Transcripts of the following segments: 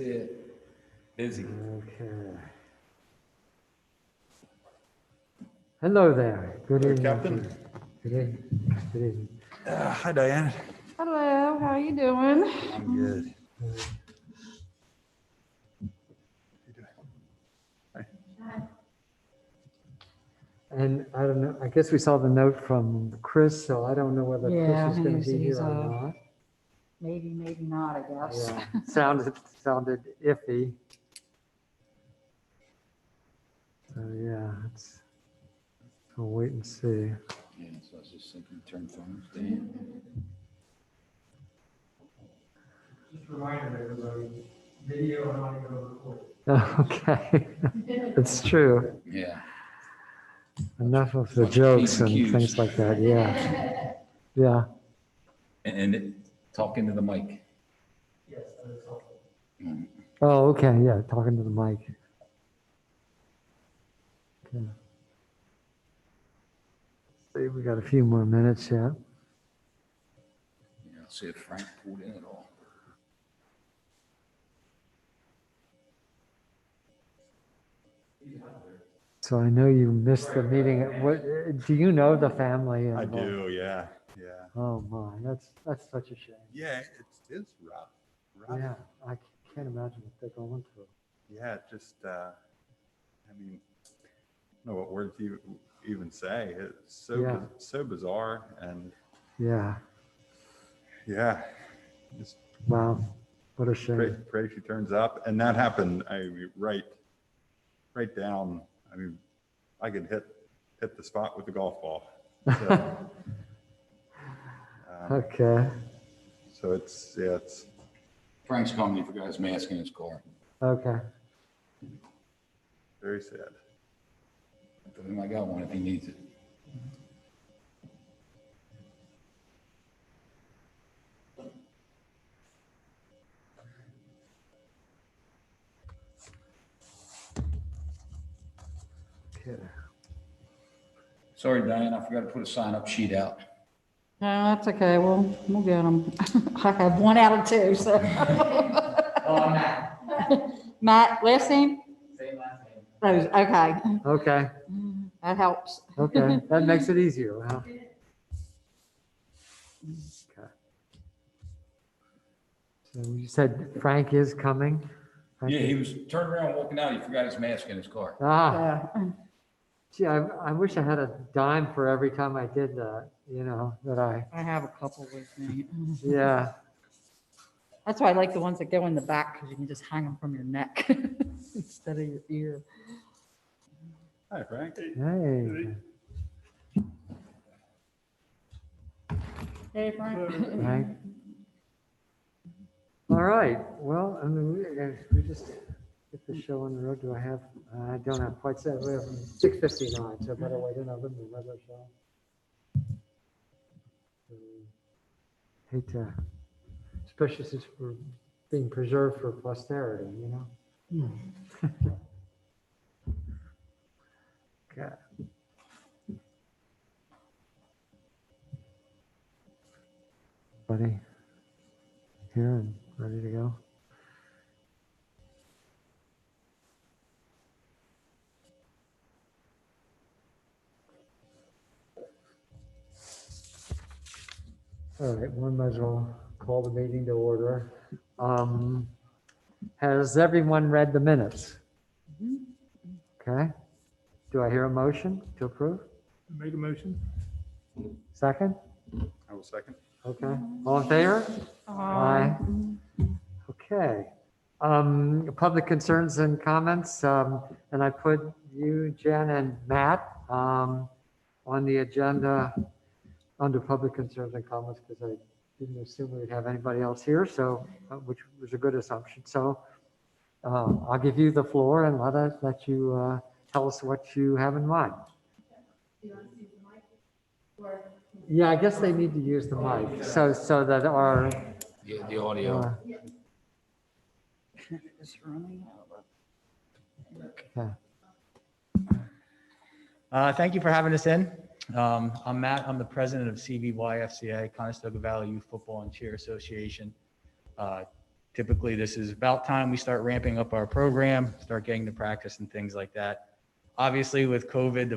it. Busy. Okay. Hello there. Good Hello, evening. Captain. Good evening. Good evening. Hi, Diane. Hello, how you doing? I'm good. And I don't know, I guess we saw the note from Chris, so I don't know whether Yeah, Chris is going to be he's, here or not. Maybe, maybe not, I guess. Yeah, sounded iffy. So yeah, we'll wait and see. Yeah, so I was just thinking, turn phones down. Just a reminder, everybody, video and audio recorded. Okay, that's true. Yeah. Enough of the Bunch of jokes P's and and Q's. things like that, yeah. Yeah, Talk into the mic. Yes, that is helpful. oh, okay, yeah, talking to the mic. Okay. See, we got a few more minutes yet. Yeah, I'll see if Frank pulled in at all. So I know you missed the meeting. What, do you know the family? I involved? do, yeah. Oh my, that's such a shame. Yeah, it's rough. Yeah, I can't imagine what they're going through. Yeah, just, I mean, I don't know what words you even say. It's so, Yeah. so bizarre, and Yeah, yeah, just wow, what a shame. pray she turns up. And that happened, right down, I could hit the spot with the golf ball. So, Okay, so it's Frank's coming, he forgot his mask in his car. okay. very sad. But I got one if he needs it. Okay. Sorry, Diane, I forgot to put a sign-up sheet out. No, that's okay, we'll get them. I have 1 out of 2, so. Matt, last name? Same last name. Rose, okay, Okay, that helps. okay, that makes it easier, huh? Okay. So you said Frank is coming? Frank Yeah, is- he was turning around walking out, he forgot his mask in his car. Ah, Yeah. gee, I wish I had a dime for every time I did that, that I have a couple with me. yeah. That's why I like the ones that go in the back, because you can just hang them from your neck instead of your ear. Hi, Frank. Hey, Hey, Frank. Frank. All right, well, we just get the show on the road. I don't have quite set, we have 6:59, so better wait another regular show. Hate to, especially since we're being preserved for posterity, Okay. Buddy, here and ready to go. All right, one might as well call the meeting to order. Has everyone read the minutes? Okay. Do I hear a motion to approve? Make a motion. Second? I will second. Okay. All in favor? Aye. Okay. Public concerns and comments, and I put you, Jen, and Matt on the agenda under public concerns and comments because I didn't assume we'd have anybody else here, so which was a good assumption. So I'll give you the floor and let you tell us what you have in mind. Yeah, I guess they need to use the mic so that our Yeah, the audio. It's running over. okay. Thank you for having us in. I'm Matt. I'm the president of CVYFCA, Conestoga Valley Youth Football and Cheer Association. typically this is about time we start ramping up our program, start getting to practice and things like that. Obviously with COVID,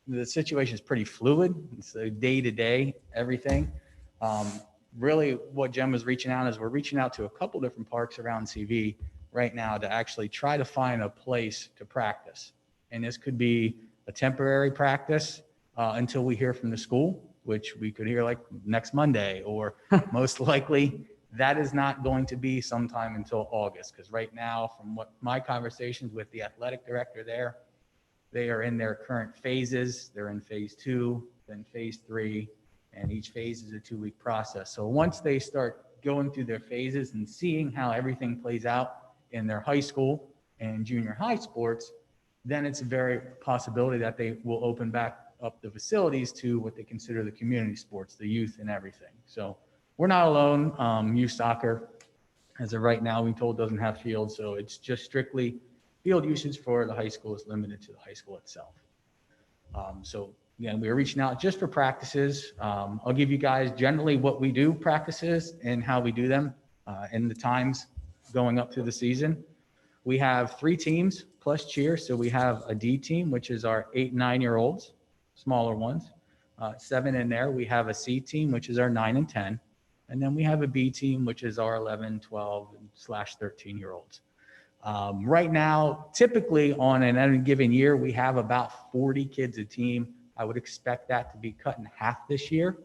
the situation is pretty fluid. It's a day to day, everything. Really what Jen was reaching out is we're reaching out to a couple different parks around CV right now to actually try to find a place to practice. And this could be a temporary practice until we hear from the school, which we could hear like next Monday, or most likely that is not going to be sometime until August. Because right now, from what my conversations with the athletic director there, they are in their current phases. They're in phase 2, then phase 3, and each phase is a 2-week process. So once they start going through their phases and seeing how everything plays out in their high school and junior high sports, then it's a very possibility that they will open back up the facilities to what they consider the community sports, the youth and everything. So we're not alone. Youth soccer, as of right now, we're told doesn't have fields. So it's just strictly field usage for the high school is limited to the high school itself. So again, we are reaching out just for practices. I'll give you guys generally what we do practices and how we do them and the times going up through the season. We have 3 teams plus cheer. So we have a D team, which is our 8 and 9-year-olds, smaller ones, 7 in there. We have a C team, which is our 9 and 10. And then we have a B team, which is our 11, 12 / 13-year-olds. Right now, typically on an any given year, we have about 40 kids a team. I would expect that to be cut in half this year,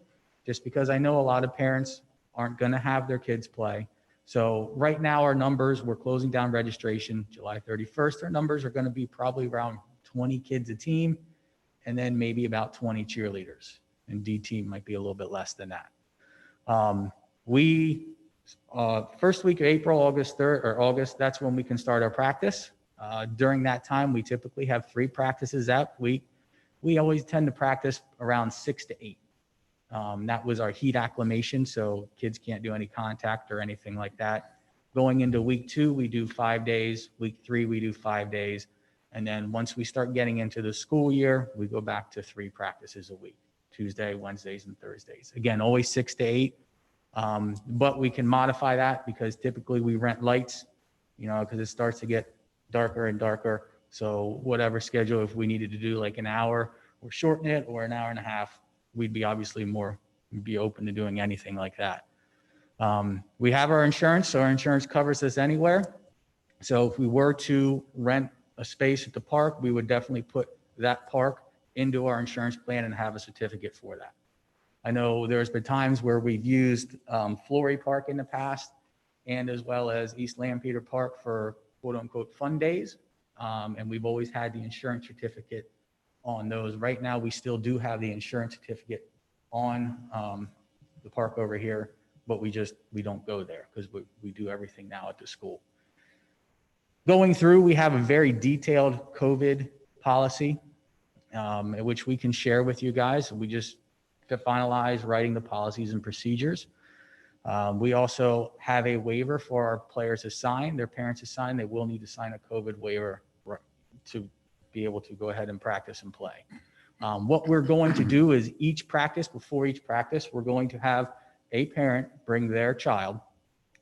just because I know a lot of parents aren't going to have their kids play. So right now our numbers, we're closing down registration July 31st. Our numbers are going to be probably around 20 kids a team, and then maybe about 20 cheerleaders. And D team might be a little bit less than that. First week of April, August 3rd or August, that's when we can start our practice. During that time, we typically have 3 practices that week. We always tend to practice around 6 to 8. That was our heat acclimation, so kids can't do any contact or anything like that. Going into week 2, we do 5 days. Week 3, we do 5 days. And then once we start getting into the school year, we go back to 3 practices a week, Tuesday, Wednesdays, and Thursdays. Again, always 6 to 8. But we can modify that because typically we rent lights, because it starts to get darker and darker. So whatever schedule, if we needed to do like an hour or shorten it or an hour and a half, we'd be open to doing anything like that. We have our insurance, so our insurance covers us anywhere. So if we were to rent a space at the park, we would definitely put that park into our insurance plan and have a certificate for that. I know there's been times where we've used Flory Park in the past, and as well as East Lampeter Park for quote unquote fun days. And we've always had the insurance certificate on those. Right now, we still do have the insurance certificate on the park over here, but we don't go there because we do everything now at the school. Going through, we have a very detailed COVID policy, which we can share with you guys. We just to finalize writing the policies and procedures. We also have a waiver for our players to sign, their parents to sign. They will need to sign a COVID waiver to be able to go ahead and practice and play. What we're going to do is before each practice, we're going to have a parent bring their child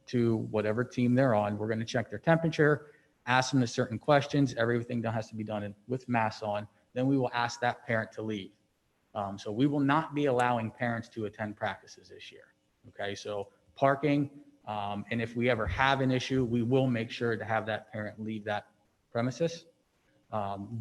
to whatever team they're on. We're going to check their temperature, ask them certain questions. Everything that has to be done with masks on. Then we will ask that parent to leave. So we will not be allowing parents to attend practices this year. Okay, so parking, and if we ever have an issue, we will make sure to have that parent leave that premises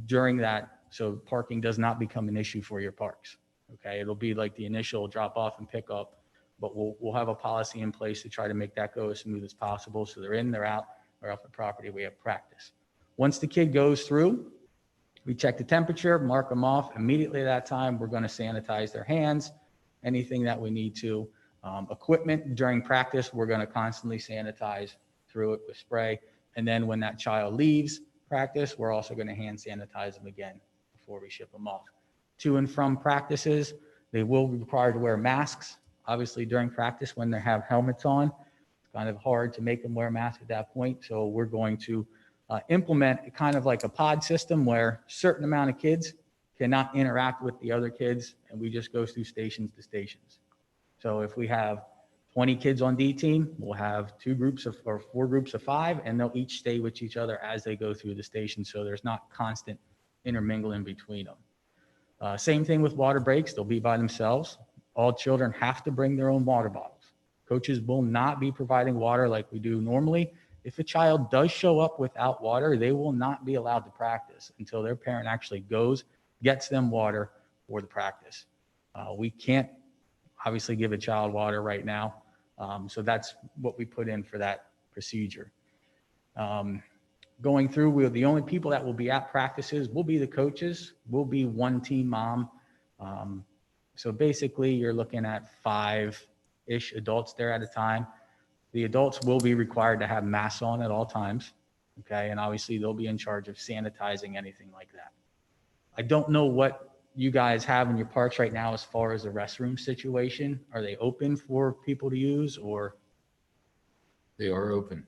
during that. So parking does not become an issue for your parks. Okay, it'll be like the initial drop off and pick up, but we'll have a policy in place to try to make that go as smooth as possible. So they're in, they're out, or off the property, we have practice. Once the kid goes through, we check the temperature, mark them off. Immediately at that time, we're going to sanitize their hands, anything that we need to. Equipment during practice, we're going to constantly sanitize through it with spray. And then when that child leaves practice, we're also going to hand sanitize them again before we ship them off. To and from practices, they will be required to wear masks. Obviously, during practice, when they have helmets on, it's kind of hard to make them wear masks at that point. So we're going to implement kind of like a pod system where a certain amount of kids cannot interact with the other kids, and we just go through stations to stations. So if we have 20 kids on D team. We'll have 4 groups of 5, and they'll each stay with each other as they go through the station. So there's not constant intermingling between them. Same thing with water breaks. They'll be by themselves. All children have to bring their own water bottles. Coaches will not be providing water like we do normally. If a child does show up without water, they will not be allowed to practice until their parent actually goes, gets them water for the practice. We can't obviously give a child water right now. So that's what we put in for that procedure. Going through, the only people that will be at practices will be the coaches, will be one team mom. So basically you're looking at 5-ish adults there at a time. The adults will be required to have masks on at all times. Okay. And obviously they'll be in charge of sanitizing anything like that. I don't know what you guys have in your parks right now as far as the restroom situation. Are they open for people to use or? They are open.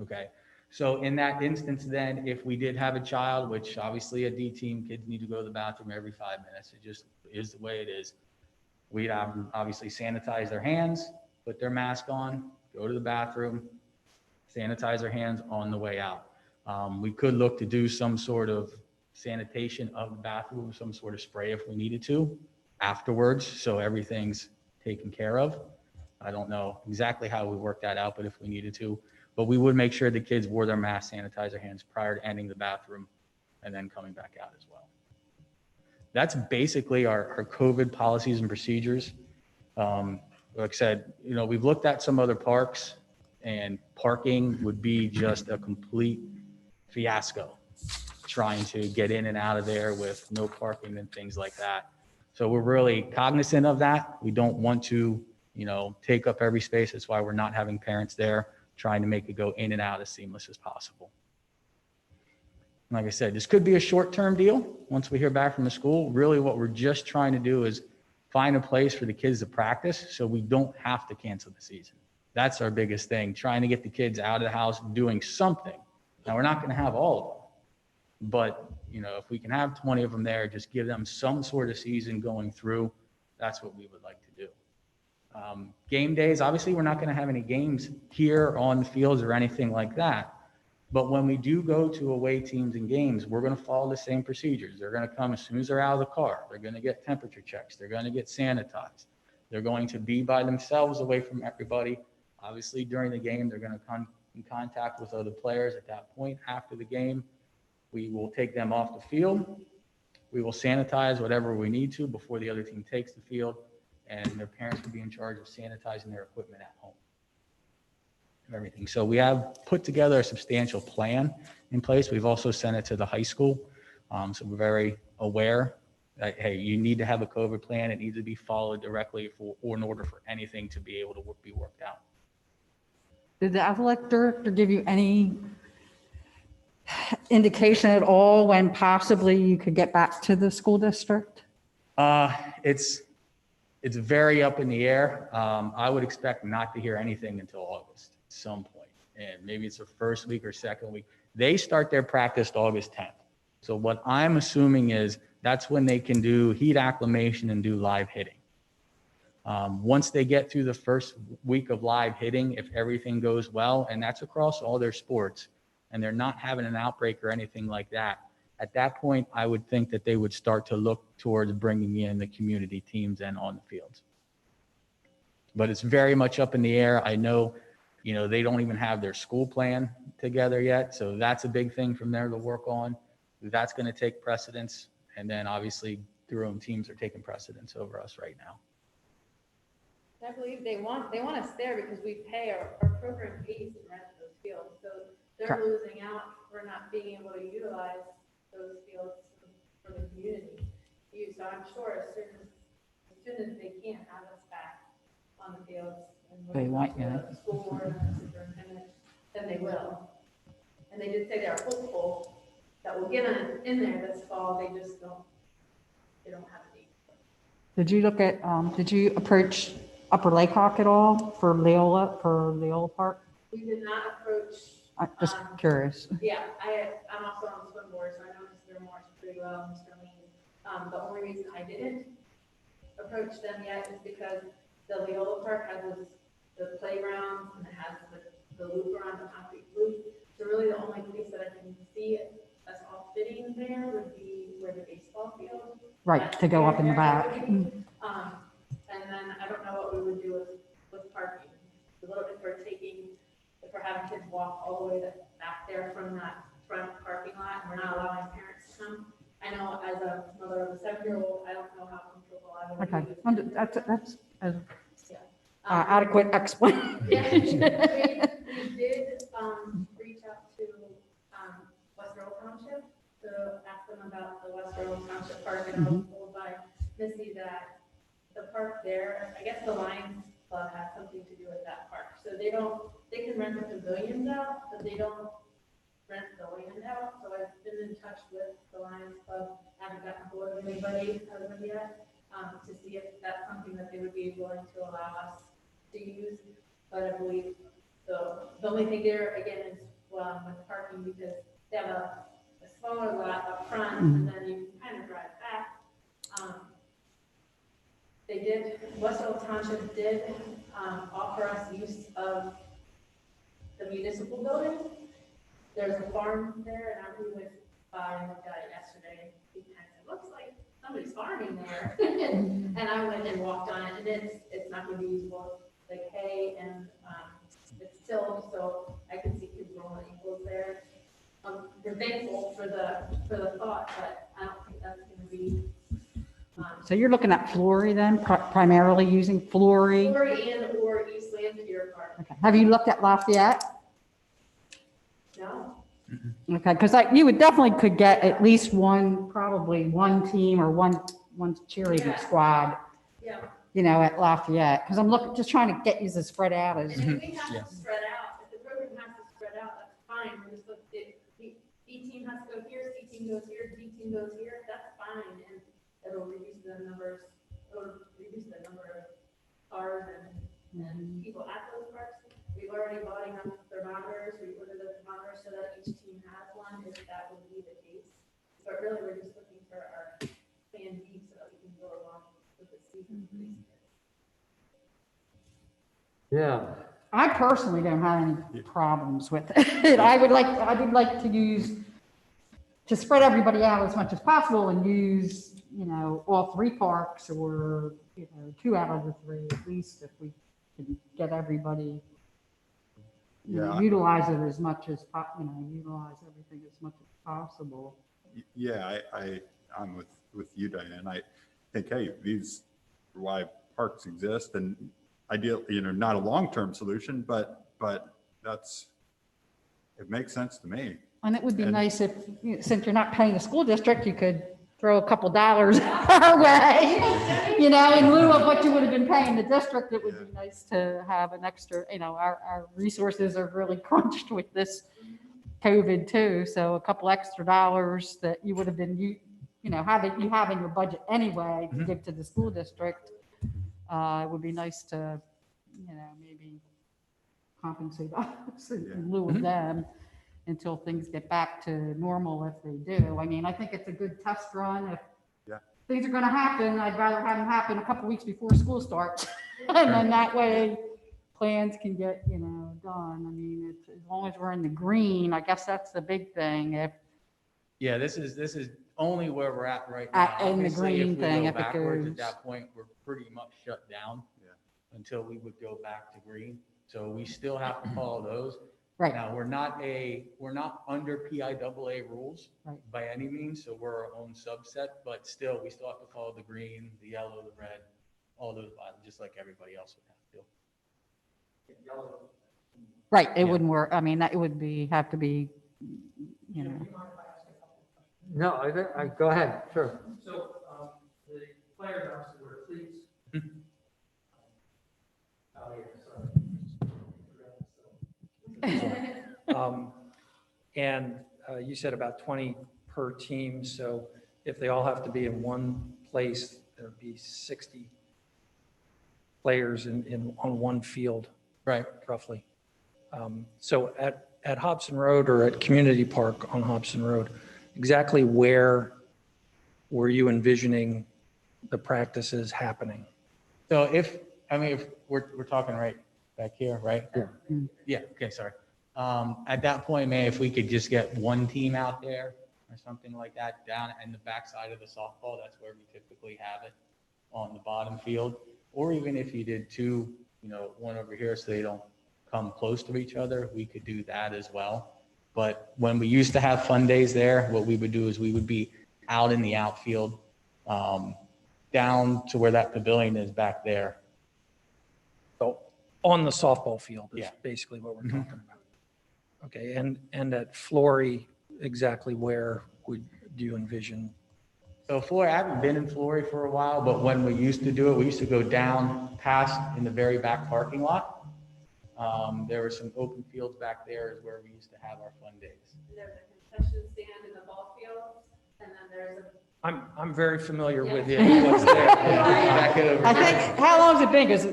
Okay. So in that instance, then if we did have a child, which obviously a D team, kids need to go to the bathroom every 5 minutes. It just is the way it is. We'd have them obviously sanitize their hands, put their mask on, go to the bathroom, sanitize their hands on the way out. We could look to do some sort of sanitation of the bathroom, some sort of spray if we needed to afterwards. So everything's taken care of. I don't know exactly how we work that out, but if we needed to, but we would make sure the kids wore their mask, sanitize their hands prior to entering the bathroom and then coming back out as well. That's basically our COVID policies and procedures. Like I said, we've looked at some other parks and parking would be just a complete fiasco trying to get in and out of there with no parking and things like that. So we're really cognizant of that. We don't want to, take up every space. That's why we're not having parents there, trying to make it go in and out as seamless as possible. Like I said, this could be a short-term deal. Once we hear back from the school, really what we're just trying to do is find a place for the kids to practice so we don't have to cancel the season. That's our biggest thing, trying to get the kids out of the house doing something. Now, we're not going to have all of them, but if we can have 20 of them there, just give them some sort of season going through, that's what we would like to do. Game days, obviously, we're not going to have any games here on the fields or anything like that. But when we do go to away teams and games, we're going to follow the same procedures. They're going to come as soon as they're out of the car. They're going to get temperature checks. They're going to get sanitized. They're going to be by themselves away from everybody. Obviously, during the game, they're going to come in contact with other players at that point. After the game, we will take them off the field. We will sanitize whatever we need to before the other team takes the field, and their parents will be in charge of sanitizing their equipment at home. Everything. So we have put together a substantial plan in place. We've also sent it to the high school. So we're very aware that, hey, you need to have a COVID plan. It needs to be followed directly or in order for anything to be able to be worked out. Did the athletic director give you any indication at all when possibly you could get back to the school district? It's very up in the air. I would expect not to hear anything until August at some point. And maybe it's the first week or second week. They start their practice August 10th. So what I'm assuming is that's when they can do heat acclimation and do live hitting. Once they get through the first week of live hitting, if everything goes well, and that's across all their sports, and they're not having an outbreak or anything like that, at that point, I would think that they would start to look towards bringing in the community teams and on the fields. But it's very much up in the air. I know, they don't even have their school plan together yet. So that's a big thing from there to work on. That's going to take precedence. And then obviously their own teams are taking precedence over us right now. I believe they want us there because we pay our program fees to rent those fields. So they're losing out for not being able to utilize those fields for the community use. So I'm sure as soon as they can't have us back on the fields and They want, the school board and the superintendent, then they will. And they did say they're hopeful that we'll get in there this fall. They don't have a date. Did you approach Upper Lake Hawk at all for Leola Park? We did not approach. I'm just curious. Yeah, I'm also on the swim board, so I know Mr. Morris pretty well, Mr. Lean. The only reason I didn't approach them yet is because the Leola Park has the playground, and it has the loop around the concrete loop. So really the only place that I can see us all fitting there would be where the baseball field. Right, to go up in the back. And then I don't know what we would do with parking. If we're having kids walk all the way back there from that front parking lot, and we're not allowing parents to come. I know as a mother of a 7-year-old, I don't know how comfortable I would Okay, be with. that's Yeah. adequate explanation. Yeah, we did, reach out to, West Earl Township to ask them about the West Earl Township Park, and I was told by Missy that the park there, I guess the Lions Club has something to do with that park. So they can rent the pavilions out, but they don't rent the land out. So I've been in touch with the Lions Club, haven't gotten hold of anybody as of yet, to see if that's something that they would be willing to allow us to use. But I believe the only thing there, again, is with parking, because they have a smaller lot up front, and then you can kind of drive back. Westfield Township did offer us use of the municipal building. There's a farm there, and we went by and looked at it yesterday. It looks like somebody's farming there. And I went and walked on it, and it's not going to be usable. It's like hay, and it's tilled, so I can see kids rolling ankles there. We're thankful for the thought, but I don't think that's going to be. So you're looking at Flory then, primarily using Flory? Flory and or East Landscape Park. Okay. Have you looked at Lafayette? No. Okay, because you would definitely could get at least probably one team or one cheerleading Yeah. squad, Yeah. At Lafayette. Because I'm just trying to get you to spread out as, And if we have Yeah. to spread out, if the program has to spread out, that's fine. We're just if B team has to go here, C team goes here, D team goes here, that's fine. And it'll reduce the number of cars and people at those parks. We've already bought enough thermometers. We ordered the thermometers so that each team has one, if that would be the case. But really, we're just looking for our plan B so that we can go along with the season. Yeah. I personally don't have any problems with it. I would like to spread everybody out as much as possible and use, all 3 parks or, 2 out of the 3 at least, if we can get everybody, utilize it as much as, utilize everything as much as possible. Yeah, I'm with you, Diane. I think, hey, these are why parks exist, and ideally, not a long-term solution, but it makes sense to me. And it would be And- nice if, since you're not paying the school district, you could throw a couple dollars our way, in lieu of what you would have been paying the district. It would be nice to have an extra, our resources are really crunched with this COVID too. So a couple extra dollars that you would have been, have in your budget anyway to give to the school district. It would be nice to, maybe compensate us in lieu of them until things get back to normal, if they do. I mean, I think it's a good test run. If things are going to happen, I'd rather have them happen a couple weeks before school starts. And then that way plans can get, done. I mean, as long as we're in the green, I guess that's the big thing. Yeah, this is only where we're at right now. In the Obviously, green if we thing, go if it backwards goes- At that point, we're pretty much shut down until we would go back to green. So we still have to follow those. Right. Now, we're not under PIAA rules Right. by any means, so we're our own subset, but still, we still have to follow the green, the yellow, the red, all those, just like everybody else would have to. Right, it Yeah. wouldn't work. I mean, that would have to be, No, go ahead, sure. So, the players obviously wear cleats. Out here, and you said about 20 per team, so if they all have to be in one place, there'd be 60 players on one field. Right. Roughly. So at Hobson Road or at Community Park on Hobson Road, exactly where were you envisioning the practices happening? So if we're talking right back here, right? Yeah. Yeah, okay, sorry. At that point, man, if we could just get one team out there or something like that down in the backside of the softball, that's where we typically have it on the bottom field. Or even if you did two, one over here so they don't come close to each other, we could do that as well. But when we used to have fun days there, what we would do is we would be out in the outfield, down to where that pavilion is back there. So on the softball field is Yeah. basically what we're Mhm. talking about. Okay, and at Flory, exactly where do you envision? So Flory, I haven't been in Flory for a while, but when we used to do it, we used to go down past in the very back parking lot. There were some open fields back there is where we used to have our fun days. There's a concession stand in the ball field, and then there's a I'm very familiar with Yeah. what's there. Back it over I there. think, how long's it been? Because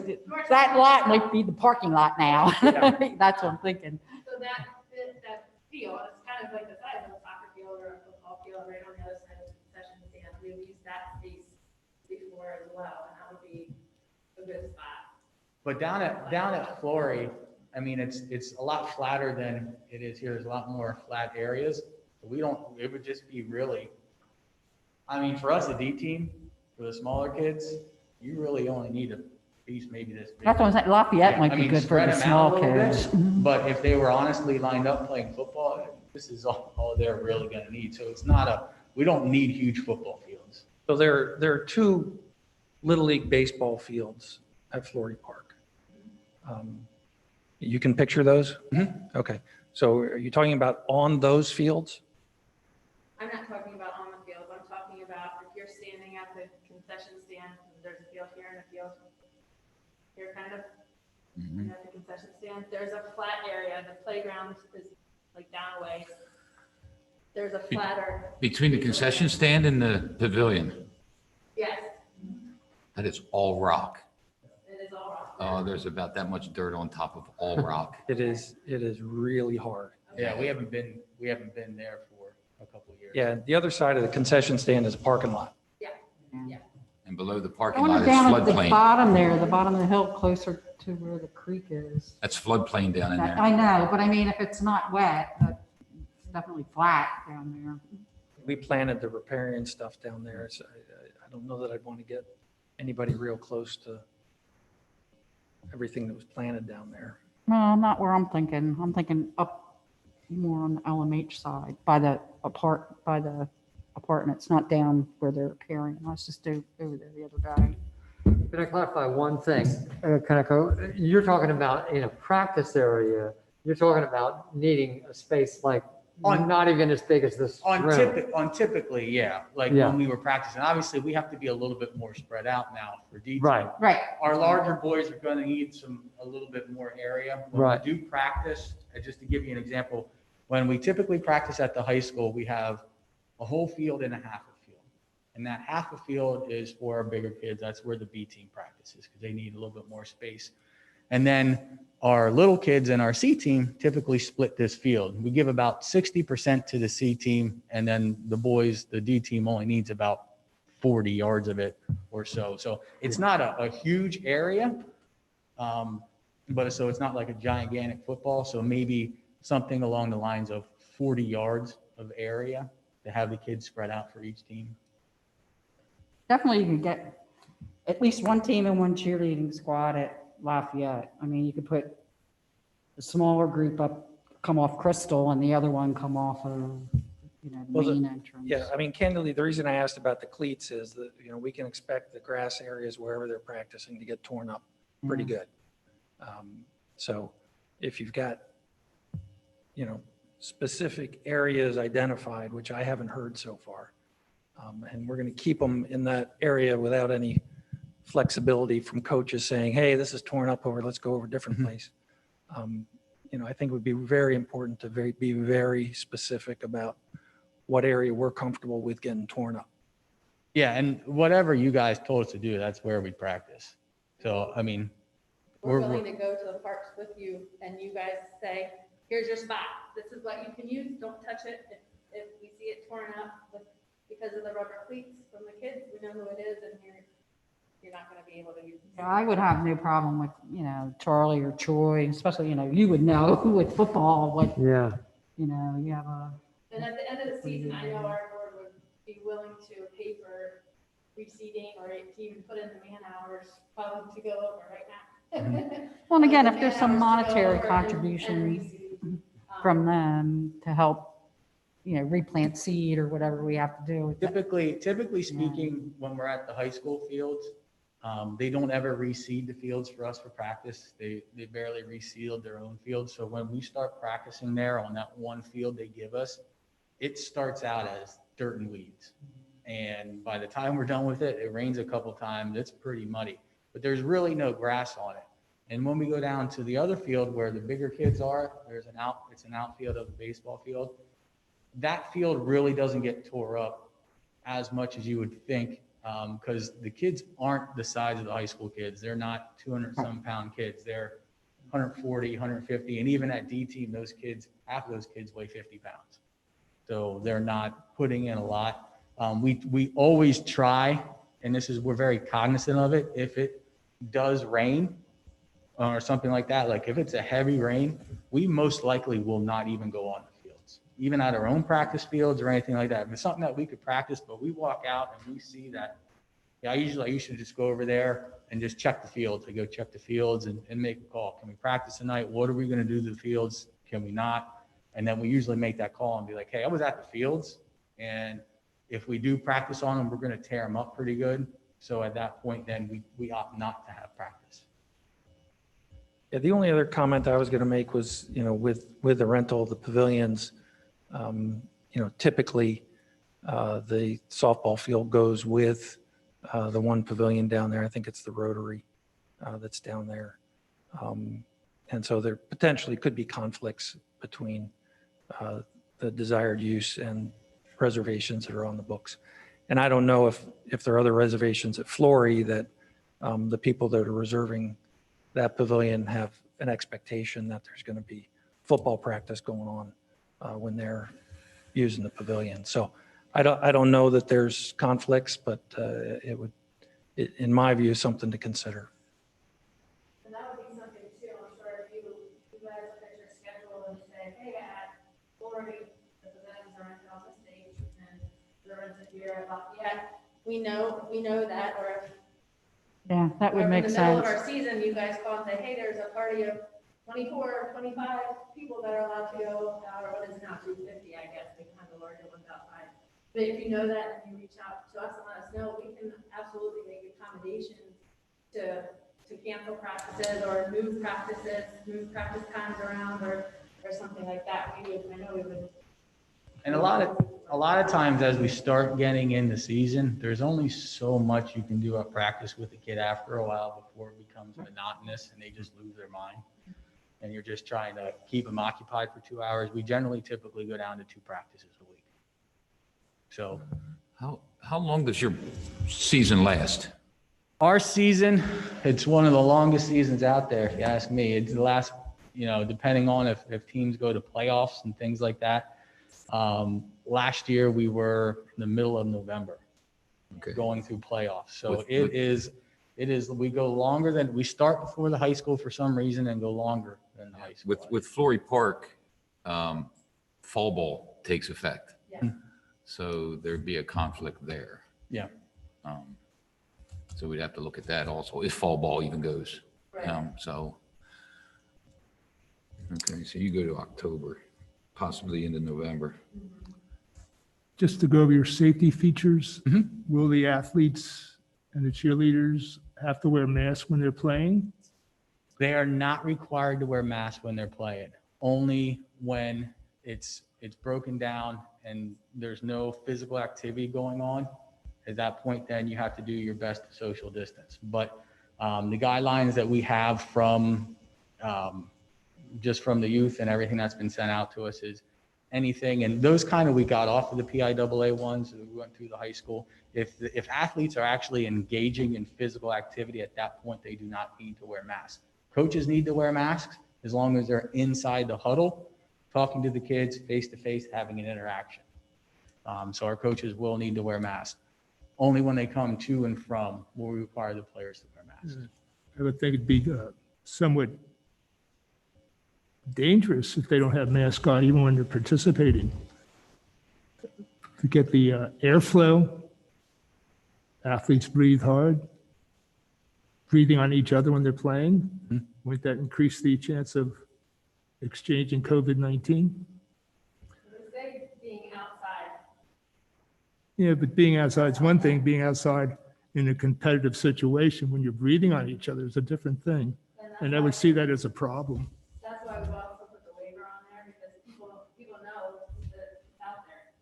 that lot might be the parking lot now. That's what I'm thinking. So that field, it's kind of like the size of a soccer field or a football field right on the other side of the concession stand. We've used that space before as well, and that would be a good spot. But down at Flory, I mean, it's a lot flatter than it is here. There's a lot more flat areas. It would just be really, I mean, for us, the D team, for the smaller kids, you really only need a piece maybe this big. That's what I'm saying. Lafayette Yeah, might I be mean, good for spread the 'em out a small little bit, kids. Mhm. But if they were honestly lined up playing football, this is all they're really gonna need. So it's not we don't need huge football fields. So there are two Little League baseball fields at Flory Park. You can picture those? Mhm. Okay, so are you talking about on those fields? I'm not talking about on the field, I'm talking about if you're standing at the concession stand, there's a field here and a field here kind of, and at the concession stand, there's a flat area, the playground is like down a way. There's a flatter, Between the concession stand and the pavilion, yes, that is all rock. it is all rock. Oh, there's about that much dirt on top of all rock. It is really hard. Yeah, we haven't been there for a couple of years. Yeah, the other side of the concession stand is a parking lot. And below the I parking lot wonder is down at the floodplain. bottom there, the bottom of the hill, closer to where the creek is. That's floodplain down in there. I know, but I mean, if it's not wet, it's definitely flat down there. We planted the riparian stuff down there, so I don't know that I'd want to get anybody real close to everything that was planted down there. No, not where I'm thinking. I'm thinking up more on the LMH side by the apartments, not down where they're repairing. I was just over there the other day. Can I clarify one thing? You're talking about in a practice area, you're talking about needing a space like not even as big as this room. Typically, yeah, like Yeah. when we were practicing, obviously we have to be a little bit more spread out now for D. Right, Right. Our larger boys are going to need a little bit more area. When Right. we do practice, just to give you an example, when we typically practice at the high school, we have a whole field and a half a field. And that half a field is for our bigger kids. That's where the B team practices because they need a little bit more space. And then our little kids and our C team typically split this field. We give about 60% to the C team, and then the boys, the D team only needs about 40 yards of it or so. So it's not a huge area, but so it's not like a gigantic football. So maybe something along the lines of 40 yards of area to have the kids spread out for each team. Definitely you can get at least one team and one cheerleading squad at Lafayette. I mean, you could put a smaller group up, come off Crystal, and the other one come off of, the Well, main entrance. Yeah, I mean, candidly, the reason I asked about the cleats is that, we can expect the grass areas wherever they're practicing to get torn up pretty good. So if you've got, specific areas identified, which I haven't heard so far, and we're going to keep them in that area without any flexibility from coaches saying, hey, this is torn up over, let's go over a different place. I think it would be very important to be very specific about what area we're comfortable with getting torn up. Yeah, and whatever you guys told us to do, that's where we practice. So, I mean, We're willing to go to the parks with you and you guys say, here's your spot. This is what you can use. Don't touch it. If we see it torn up because of the rubber cleats from the kids, we know who it is and you're not gonna be able to use. Yeah, I would have no problem with, Charlie or Troy, especially, you would know with football, what, Yeah, you have a, And at the end of the season, I know our board would be willing to pay for reseeding or to even put in the man hours probably to go over right now. well, and again, The if there's man some hours to go monetary over and contribution reseed. from them to help, replant seed or whatever we have to do. Typically speaking, when we're at the high school fields, they don't ever reseed the fields for us for practice. They barely resealed their own fields. So when we start practicing there on that one field they give us, it starts out as dirt and weeds. And by the time we're done with it, it rains a couple times, it's pretty muddy, but there's really no grass on it. And when we go down to the other field where the bigger kids are, it's an outfield of the baseball field. That field really doesn't get tore up as much as you would think, because the kids aren't the size of the high school kids. They're not 200-some pound kids. They're 140, 150, and even at D team, those kids, half of those kids weigh 50 pounds. So they're not putting in a lot. We always try, and we're very cognizant of it. If it does rain or something like that, like if it's a heavy rain, we most likely will not even go on the fields, even at our own practice fields or anything like that. If it's something that we could practice, but we walk out and we see that, I usually just go over there and just check the fields. I go check the fields and make a call. Can we practice tonight? What are we going to do to the fields? Can we not? And then we usually make that call and be like, hey, I was at the fields, and if we do practice on them, we're going to tear them up pretty good. So at that point, then we opt not to have practice. Yeah, the only other comment I was going to make was, with the rental of the pavilions, typically the softball field goes with the one pavilion down there. I think it's the Rotary that's down there. And so there potentially could be conflicts between the desired use and reservations that are on the books. And I don't know if there are other reservations at Flory that the people that are reserving that pavilion have an expectation that there's going to be football practice going on when they're using the pavilion. So I don't know that there's conflicts, but in my view, something to consider. And that would be something too, I'm sure if you guys look at your schedule and say, hey, at Florida, the pavilions are rented on the stage and they're rented here at Lafayette. We know that, or if Yeah, that would make in the middle of sense. our season, you guys call and say, hey, there's a party of 24, 25 people that are allowed to go, or what is it now, 250, I guess, they kind of larger ones outside. But if you know that and you reach out to us and let us know, we can absolutely make accommodations to cancel practices or move practice times around or something like that. I know we would. And a lot of times as we start getting in the season, there's only so much you can do at practice with the kid after a while before it becomes monotonous and they just lose their mind. And you're just trying to keep them occupied for 2 hours. We typically go down to 2 practices a week. So How long does your season last? our season, it's one of the longest seasons out there, if you ask me. It's the last, depending on if teams go to playoffs and things like that. Last year we were in the middle of November Okay. going through playoffs. So With- it is, we go longer than, we start before the high school for some reason and go longer than the high school. With Flory Park, fall ball takes effect. Yeah. So there'd be a conflict there. Yeah. So we'd have to look at that also, if fall ball even goes. Right. Okay, so you go to October, possibly into November. Just to go over your safety features, Mhm. will the athletes and the cheerleaders have to wear masks when they're playing? They are not required to wear masks when they're playing, only when it's broken down and there's no physical activity going on. At that point, then you have to do your best to social distance. But the guidelines that we have from just from the youth and everything that's been sent out to us is anything, and those kind of we got off of the PIAA ones. We went through the high school. If athletes are actually engaging in physical activity at that point, they do not need to wear masks. Coaches need to wear masks as long as they're inside the huddle, talking to the kids face to face, having an interaction. So our coaches will need to wear masks. only when they come to and from will we require the players to wear masks. I would think it'd be somewhat dangerous if they don't have masks on, even when they're participating. To get the airflow, athletes breathe hard, breathing on each other when they're playing. Wouldn't that increase the chance of exchanging COVID-19? Say being outside. Yeah, but being outside is one thing. Being outside in a competitive situation when you're breathing on each other is a different thing. And I would see that as a problem. That's why we've also put the waiver on there, because people know that it's out there.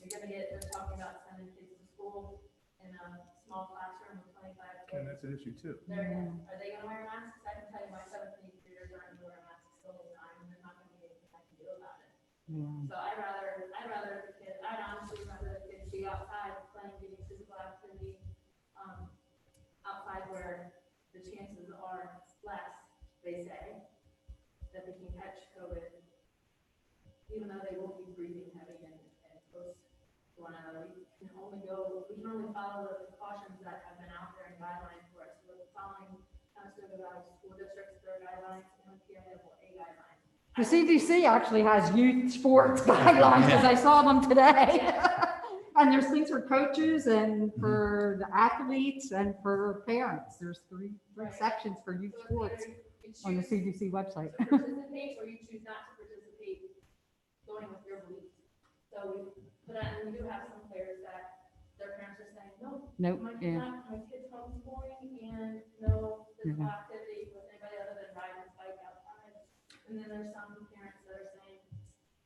You're gonna get, they're talking about sending kids to school in a small classroom with 25 kids. that's an issue too. Are they gonna wear masks? I can tell you my 7th and 8th graders aren't gonna wear masks the whole time, and they're not gonna be anything I can do about it. So I'd honestly rather the kids be outside playing, getting physical activity, outside where the chances are less, they say, that they can catch COVID, even though they will be breathing heavy and close to one another. We can only follow the precautions that have been out there in guidelines for us. We're following Conestoga Valley School District's, their guidelines, and PIAA guidelines. The CDC actually has youth sports guidelines, because I saw them today. And there's things for coaches and for the athletes and for parents. There's three sections for youth sports on the CDC website. To participate, or you choose not to participate, going with your beliefs. So we do have some players that their parents are saying, no, Nope, my kid's homeschooling, and no physical activity with anybody other than riding his bike outside. And then there's some parents that are saying,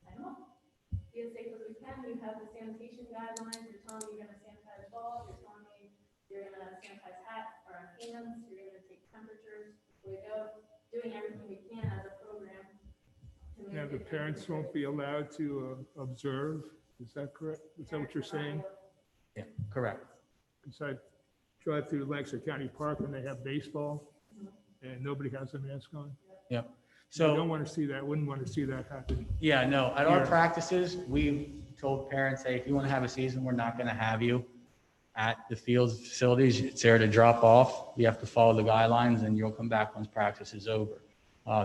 I know, be as safe as we can. You have the sanitation guidelines. You're telling me you're gonna sanitize balls. You're telling me you're gonna sanitize hands. You're gonna take temperatures. We go, doing everything we can as a program. Now, the parents won't be allowed to observe. Is that correct? Is that what you're saying? Yeah, correct. Because I drive through Lancaster County Park when they have baseball and nobody has a mask on. Yep. I don't So, want to see that, wouldn't want to see that happen. yeah, no, at our Yeah. practices, we told parents, hey, if you want to have a season, we're not going to have you at the fields facilities. It's there to drop off. You have to follow the guidelines and you'll come back once practice is over.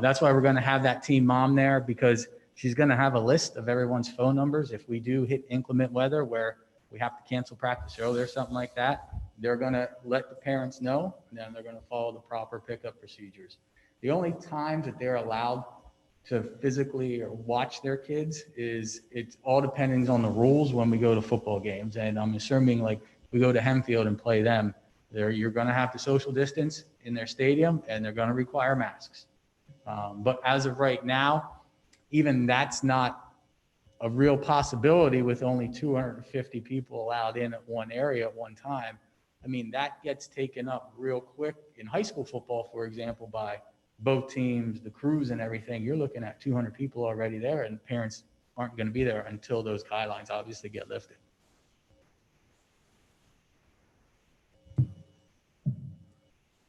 That's why we're going to have that team mom there, because she's going to have a list of everyone's phone numbers. If we do hit inclement weather where we have to cancel practice early or something like that, they're going to let the parents know, and then they're going to follow the proper pickup procedures. The only times that they're allowed to physically or watch their kids is, it's all depending on the rules when we go to football games. And I'm assuming, like, we go to Hempfield and play them, you're going to have to social distance in their stadium, and they're going to require masks. But as of right now, even that's not a real possibility with only 250 people allowed in at one area at one time. I mean, that gets taken up real quick in high school football, for example, by both teams, the crews and everything. You're looking at 200 people already there, and parents aren't going to be there until those guidelines obviously get lifted.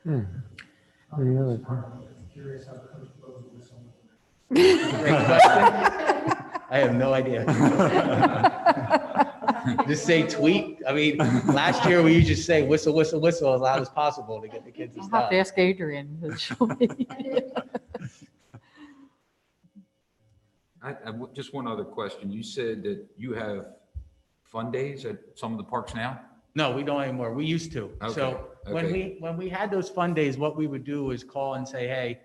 Any other Great question. I have no idea. Just say tweet. I mean, last year we used to say whistle, whistle, whistle as loud as possible to get the kids to I'll have stop. to ask Adrian. Just one other question. You said that you have fun days at some of the parks now? No, we don't anymore. We used to. So Okay. when we had those fun days, what we would do is call and say, hey,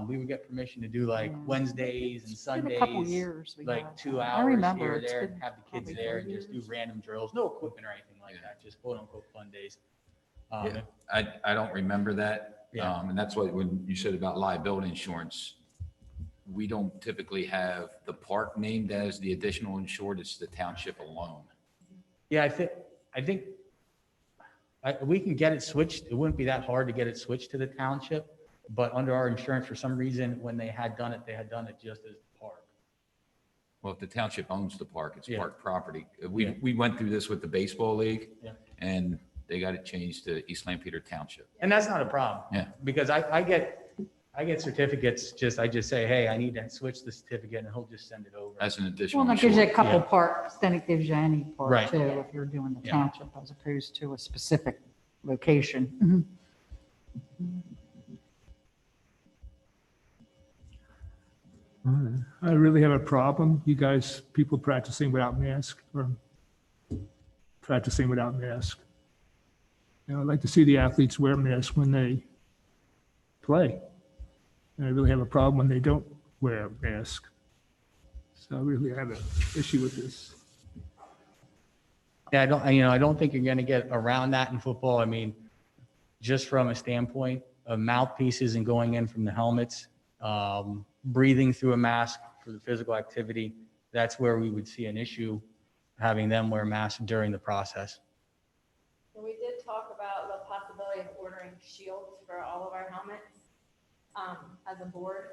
we would get permission to do like Yeah. Wednesdays and It's been Sundays. a couple years. we Like had 2 that. I hours remember, here or it's there, been have the kids probably there 4 and just do years. random drills, no equipment or anything like Yeah. that, just quote unquote fun days. Yeah, I don't remember that. Yeah. And that's what, when you said about liability insurance, we don't typically have the park named as the additional insured, it's the township alone. Yeah, I think we can get it switched. It wouldn't be that hard to get it switched to the township, but under our insurance, for some reason, when they had done it just as the park. Well, if the township owns the park, it's Yeah. park property. Yeah. We went through this with the baseball league Yeah. and they got it changed to East Lampeter Township. And that's not a problem. Yeah. Because I get certificates, I just say, hey, I need to switch the certificate, and he'll just send it over. as an Well, additional and that gives you a insured. couple Yeah. parks, then it gives you any park Right. too, if you're doing the Yeah. township as opposed to a specific location. I really have a problem, you guys, people practicing without mask or practicing without mask. I'd like to see the athletes wear masks when they play. And I really have a problem when they don't wear a mask. So I really have an issue with this. Yeah, I don't think you're going to get around that in football. I mean, just from a standpoint of mouthpieces and going in from the helmets, breathing through a mask for the physical activity, that's where we would see an issue having them wear masks during the process. So we did talk about the possibility of ordering shields for all of our helmets. As a board,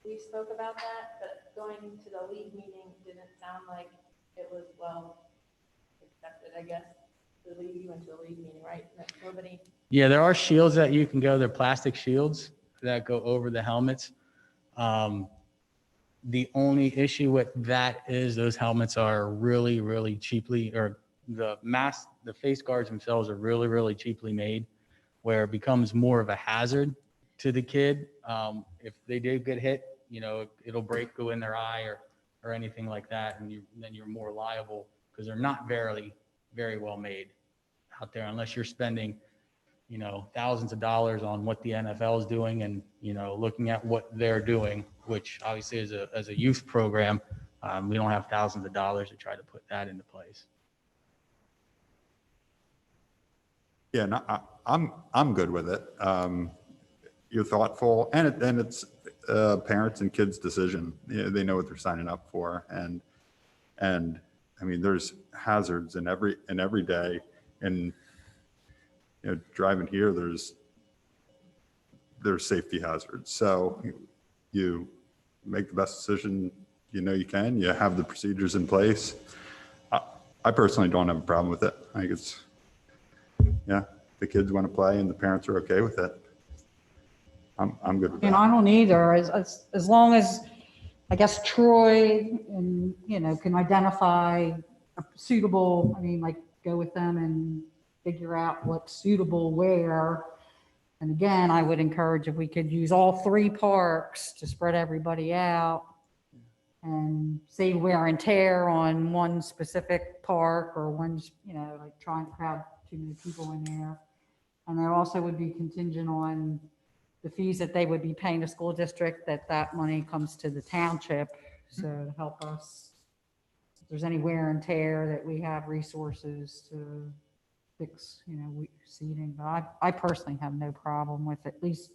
we spoke about that, but going to the league meeting didn't sound like it was well accepted, I guess. The league, you went to a league meeting, right? That nobody, Yeah, there are shields that you can go, they're plastic shields that go over the helmets. The only issue with that is those helmets are really, really cheaply, or the face guards themselves are really, really cheaply made, where it becomes more of a hazard to the kid. If they did get hit, it'll break, go in their eye or anything like that. And then you're more liable because they're not very, very well made out there unless you're spending, thousands of dollars on what the NFL is doing and, looking at what they're doing, which obviously as a youth program, we don't have thousands of dollars to try to put that into place. Yeah, no, I'm good with it. You're thoughtful, and it's parents and kids' decision. They know what they're signing up for, and I mean, there's hazards in every day, and driving here, there's safety hazards. So you make the best decision you can. You have the procedures in place. I personally don't have a problem with it. I think it's, the kids want to play and the parents are okay with it. I'm good with And that. I don't either, as long as, I guess, Troy and, can identify a suitable, go with them and figure out what's suitable where. And again, I would encourage if we could use all three parks to spread everybody out and save wear and tear on one specific park or one, trying to crowd too many people in there. And there also would be contingent on the fees that they would be paying the school district, that money comes to the township. So to help us, if there's any wear and tear, that we have resources to fix, seating. But I personally have no problem with at least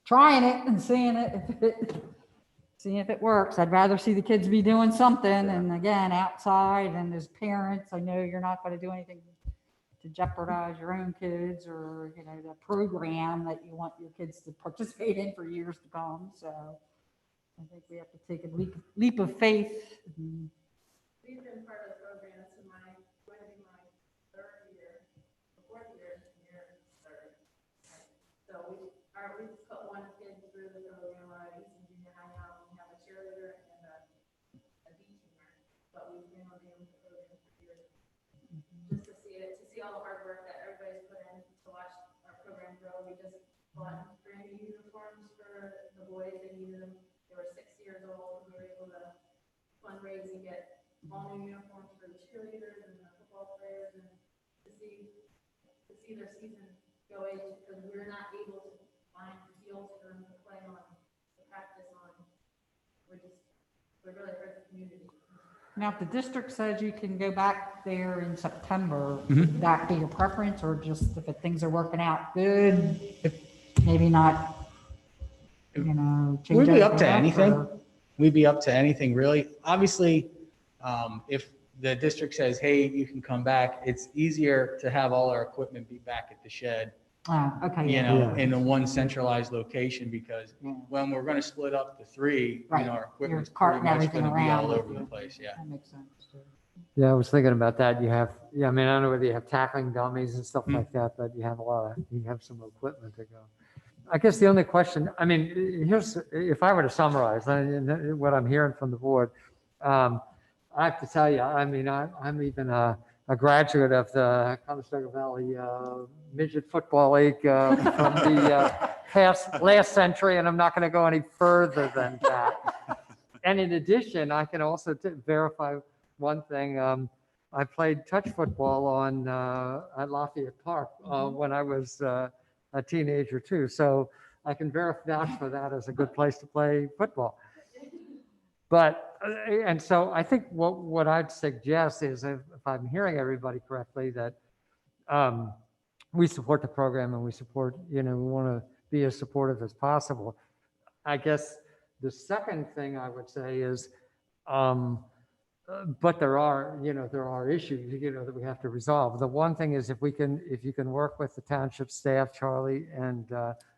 trying it and seeing if it works. I'd rather see the kids be doing something, and again, outside, and as parents, I know you're not going to do anything to jeopardize your own kids or, the program that you want your kids to participate in for years to come. So I think we have to take a leap of faith. we've been part of the program. This is going to be my third year, fourth year, third. So we just put one kid through the program, our Easton Junior High now. We have a cheerleader and a B teamer, but we've been on the program for years. Just to see all the hard work that everybody's put in to watch our program grow. We just bought brand new uniforms for the boys. They needed them. They were 6 years old. We were able to fundraise and get all new uniforms for the cheerleaders and the football players, and to see their season go into, because we're not able to find fields for them to play on, to practice on. We're really hurt the community. Now, if the district says you can go back there in September, would that be your preference, or just if things are working out good, if maybe not, change We'd be up to everything anything. or- We'd be up to anything, really. Obviously, if the district says, hey, you can come back, it's easier to have all our equipment be back at the shed, Oh, okay. yeah. Yeah. in the one centralized location, because Yeah. when we're going to split up the three, Right. our equipment's You're pretty carting much everything going to be all around. over the place, yeah. That makes sense. too. Yeah, I was thinking about that. I don't know whether you have tackling dummies and stuff like that, but you have some equipment to go. I guess the only question, here's, if I were to summarize what I'm hearing from the board, I have to tell you, I mean, I'm even a graduate of the Conestoga Valley Midget Football League from the last century, and I'm not going to go any further than that. And in addition, I can also verify one thing. I played touch football at Lafayette Park when I was a teenager too. So I can vouch for that as a good place to play football. But, and so I think what I'd suggest is, if I'm hearing everybody correctly, that we support the program and we support, we want to be as supportive as possible. I guess the second thing I would say is, but there are issues, that we have to resolve. The one thing is if you can work with the township staff, Charlie and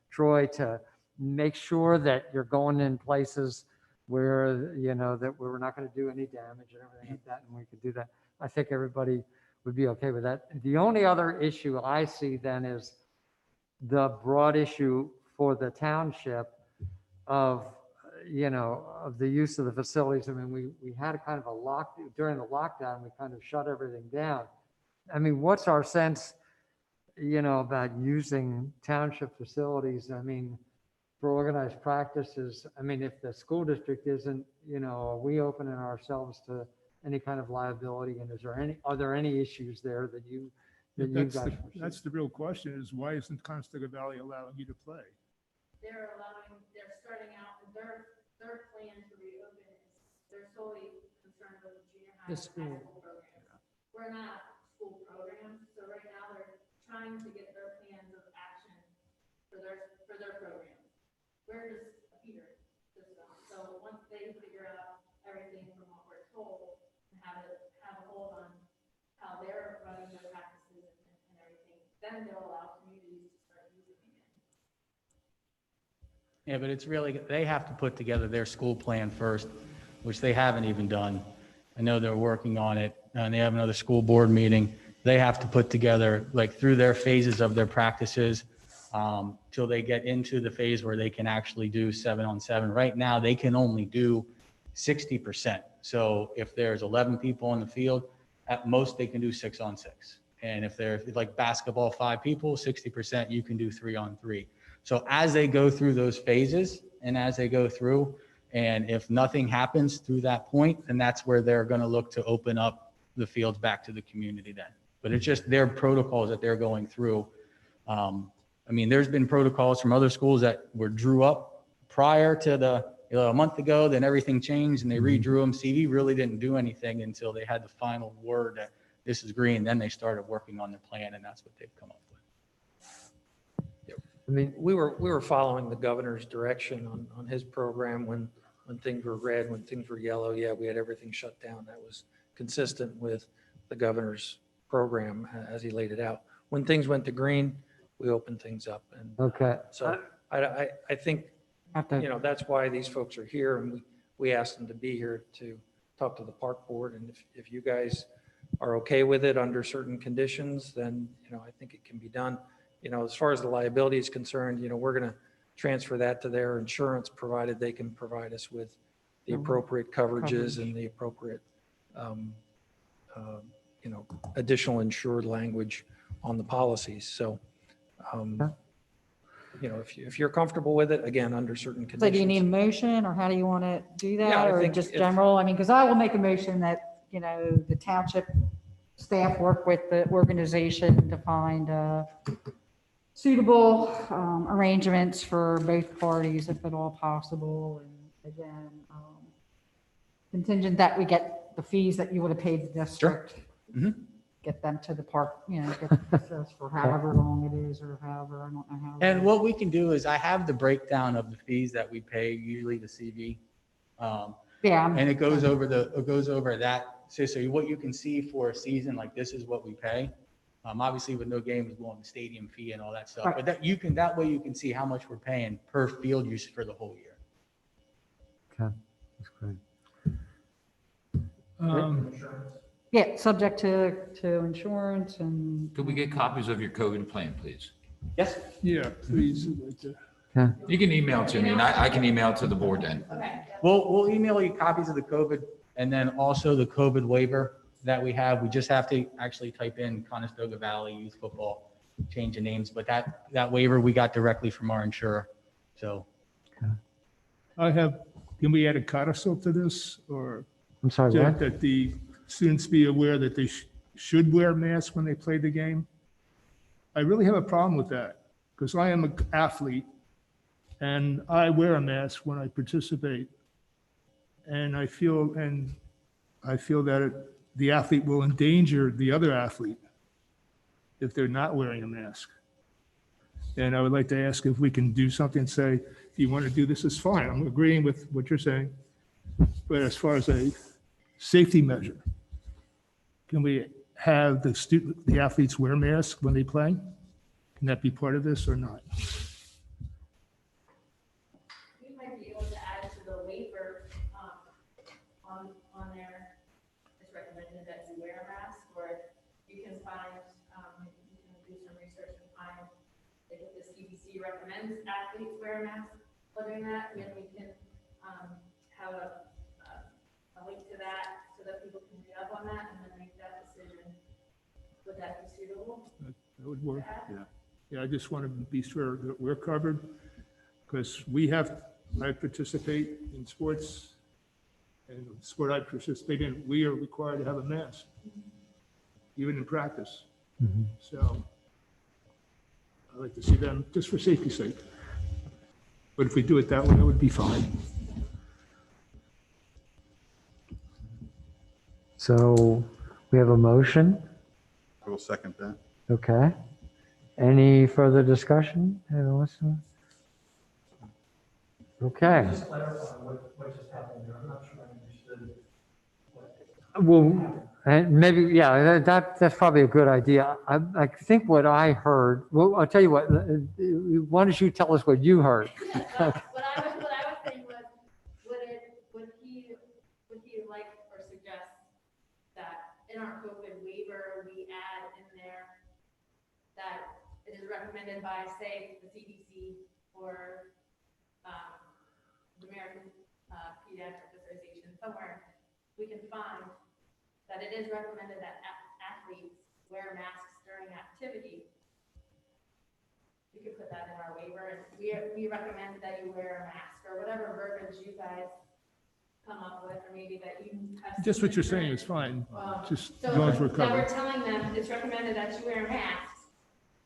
Troy, to make sure that you're going in places where, that we're not going to do any damage and everything like that, and we could do that. I think everybody would be okay with that. The only other issue I see then is the broad issue for the township of the use of the facilities. I mean, we had a kind of during the lockdown, we kind of shut everything down. I mean, what's our sense, about using township facilities? I mean, for organized practices, I mean, if the school district isn't, are we opening ourselves to any kind of liability? And are there any issues there that you guys foresee? That's the real question, is why isn't Conestoga Valley allowing you to play? They're starting out, their plan to reopen is, they're solely concerned with junior high and high school programs. We're not a school program, so right now they're trying to get their plans of action for their programs. We're just a feeder system, so once they figure out everything from what we're told and have a hold on how they're running their practices and everything, then they'll allow communities to start using it again. Yeah, but it's really, they have to put together their school plan first, which they haven't even done. I know they're working on it, and they have another school board meeting. They have to put together, through their phases of their practices, till they get into the phase where they can actually do 7-on-7. Right now, they can only do 60%. So if there's 11 people on the field, at most they can do 6-on-6. And if they're like basketball, 5 people, 60%, you can do 3-on-3. So as they go through those phases and as they go through, and if nothing happens through that point, then that's where they're going to look to open up the fields back to the community then. But it's just their protocols that they're going through. I mean, there's been protocols from other schools that were drew up prior to a month ago, then everything changed and they redrew them. CV really didn't do anything until they had the final word that this is green. Then they started working on the plan, and that's what they've come up with. I mean, We were following the governor's direction on his program when things were red, when things were yellow. Yeah, we had everything shut down. That was consistent with the governor's program as he laid it out. When things went to green, we opened things up. And okay. so I think, that's why these folks are here, and we asked them to be here to talk to the park board. And if you guys are okay with it under certain conditions, then, I think it can be done. As far as the liability is concerned, we're going to transfer that to their insurance, provided they can provide us with the appropriate coverages and the appropriate, additional insured language on the policies. So, if you're comfortable with it, again, under certain conditions. So do you need a motion, or how do you want to do Yeah, that? I Or think just if- general? I mean, because I will make a motion that, the township staff work with the organization to find suitable arrangements for both parties, if at all possible. And again, contingent that we get the fees that you would have paid the district. Mhm. Get them to the park, get this for however long it is, or however, I don't know how. And what we can do is I have the breakdown of the fees that we pay, usually to CV. Yeah. And it goes over that. So what you can see for a season, like this is what we pay. Obviously with no games, we'll have the stadium fee and all that stuff. Right. But that way you can see how much we're paying per field use for the whole year. Okay, that's great. Yeah, subject to insurance and. Could we get copies of your COVID plan, please? Yes. Yeah, please. You can email it to me, and I can email it to the board then. We'll email you copies of the COVID And then also the COVID waiver that we have, we just have to actually type in Conestoga Valley Youth Football, change the names, but that waiver we got directly from our insurer. So Can we add a codicil to this, or I'm sorry, that what? that the students be aware that they should wear masks when they play the game? I really have a problem with that, because I am an athlete, and I wear a mask when I participate. And I feel that the athlete will endanger the other athlete if they're not wearing a mask. And I would like to ask if we can do something, say, if you want to do this, it's fine. I'm agreeing with what you're saying. But as far as a safety measure, can we have the athletes wear masks when they play? Can that be part of this or not? We might be able to add to the waiver, on there, it's recommended that you wear a mask, or you can find, you can do some research and find, like, if the CDC recommends athletes wear a mask while doing that, then we can, have a link to that, so that people can read up on that, and then make that decision. Would that be suitable? That would work. to add? Yeah, I just want to be sure that we're covered, because I participate in sports, and the sport I participate in, we are required to have a mask, even in practice. So I'd like to see them, just for safety's sake. But if we do it that way, it would be fine. So we have a motion. I will second that. Okay. Any further discussion? Anyone listen? Okay. Just clarify what just happened there. I'm not sure I understood. Well, and maybe, yeah, that's probably a good idea. I think what I heard, well, I'll tell you what, why don't you tell us what you heard? What I was saying was, would he like or suggest that in our COVID waiver, we add in there that it is recommended by, say, the CDC or, the American Pediatric Association, somewhere we can find that it is recommended that athletes wear masks during activity. We could put that in our waiver, and we recommend that you wear a mask, or whatever verbiage you guys come up with, or maybe that you have. Just what you're saying is fine, just as So long as we're that we're covered. telling them it's recommended that you wear masks,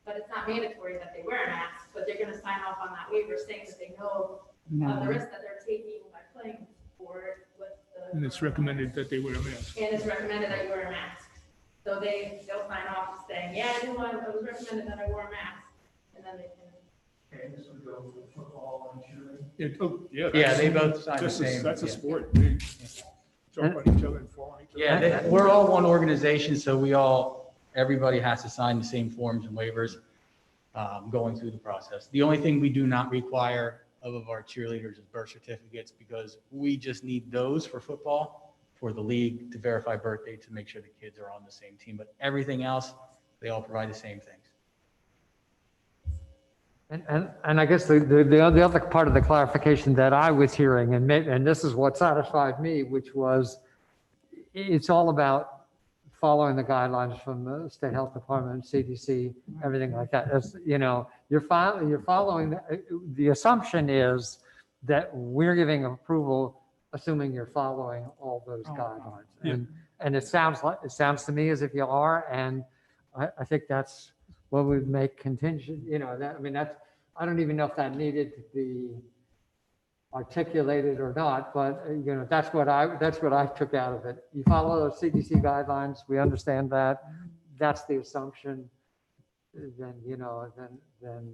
but it's not mandatory that they wear a mask, but they're gonna sign off on that waiver saying that they know of the risk that they're taking by playing sport with the. And it's recommended that they wear a mask. And it's recommended that you wear a mask. So they'll sign off saying, yeah, it was recommended that I wore a mask, and then they can. Okay, this would go for football and cheerleading. yeah, they both signed the That's same. That's a yeah. sport. They jump on each other and fall on each other. Yeah, we're all one organization, so everybody has to sign the same forms and waivers going through the process. The only thing we do not require of our cheerleaders is birth certificates, because we just need those for football, for the league to verify birthday, to make sure the kids are on the same team. But everything else, they all provide the same things. And I guess the other part of the clarification that I was hearing, and this is what satisfied me, which was, it's all about following the guidelines from the State Health Department, CDC, everything like that. As you know, you're following, the assumption is that we're giving approval, assuming you're following all those guidelines. Yeah. And it sounds to me as if you are, and I think that's what would make contingent, I don't even know if that needed to be articulated or not, but that's what I took out of it. You follow those CDC guidelines, we understand that, that's the assumption, then, then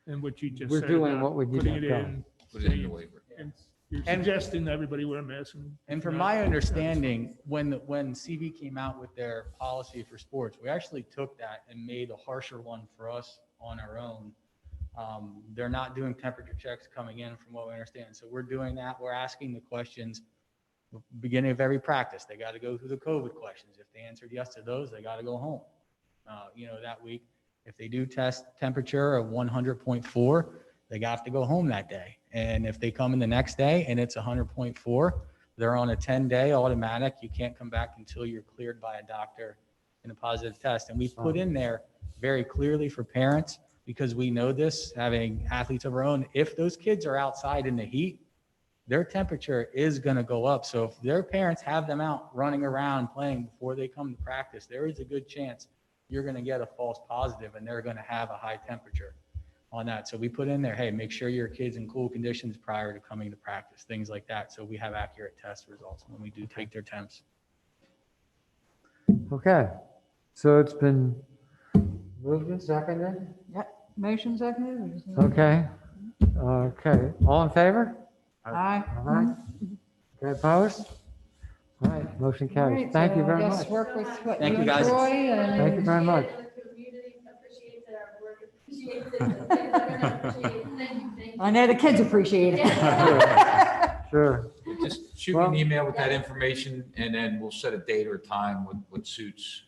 And what you just we're said doing about what we need putting to it do. in, Put it in the saying- waiver. and you're And- suggesting that everybody wear a mask. And from my understanding, when CV came out with their policy for sports, we actually took that and made a harsher one for us on our own. They're not doing temperature checks coming in, from what we understand. So we're doing that. We're asking the questions beginning of every practice. They got to go through the COVID questions. If they answered yes to those, they got to go home. That week, if they do test temperature of 100.4, they got to go home that day. And if they come in the next day and it's 100.4, They're on a 10-day automatic. You can't come back until you're cleared by a doctor in a positive test. And we put in there very clearly for parents, because we know this, having athletes of our own, if those kids are outside in the heat, their temperature is going to go up. So if their parents have them out running around playing before they come to practice, there is a good chance you're going to get a false positive and they're going to have a high temperature on that. So we put in there, hey, make sure your kid's in cool conditions prior to coming to practice, things like that. So we have accurate test results when we do take their temps. Okay, so it's been moved and seconded. Yeah, motion seconded. We just need- Okay, okay, all in favor? Aye. All right. Okay, opposed? All right, motion All carries. right, Thank you so I very guess much. Work with what Thank you you, and guys. Troy and. Thank you very much. The community appreciates it, our board appreciates it, the kids are gonna appreciate it. Thank you. I know the kids appreciate it. Sure, Just shoot me an email with that information, and then we'll set a date or a time what suits.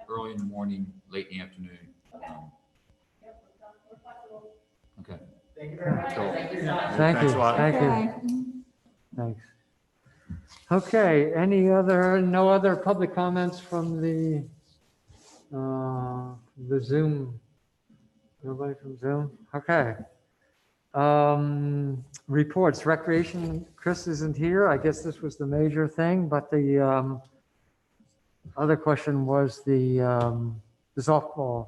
Early in the morning, late in the afternoon. Yep, we're flexible. Okay. thank you, Thanks a lot. thank you, Okay. thanks. Okay, no other public comments from the Zoom? Nobody from Zoom? Okay. Reports, recreation, Chris isn't here. I guess this was the major thing, but the other question was the softball.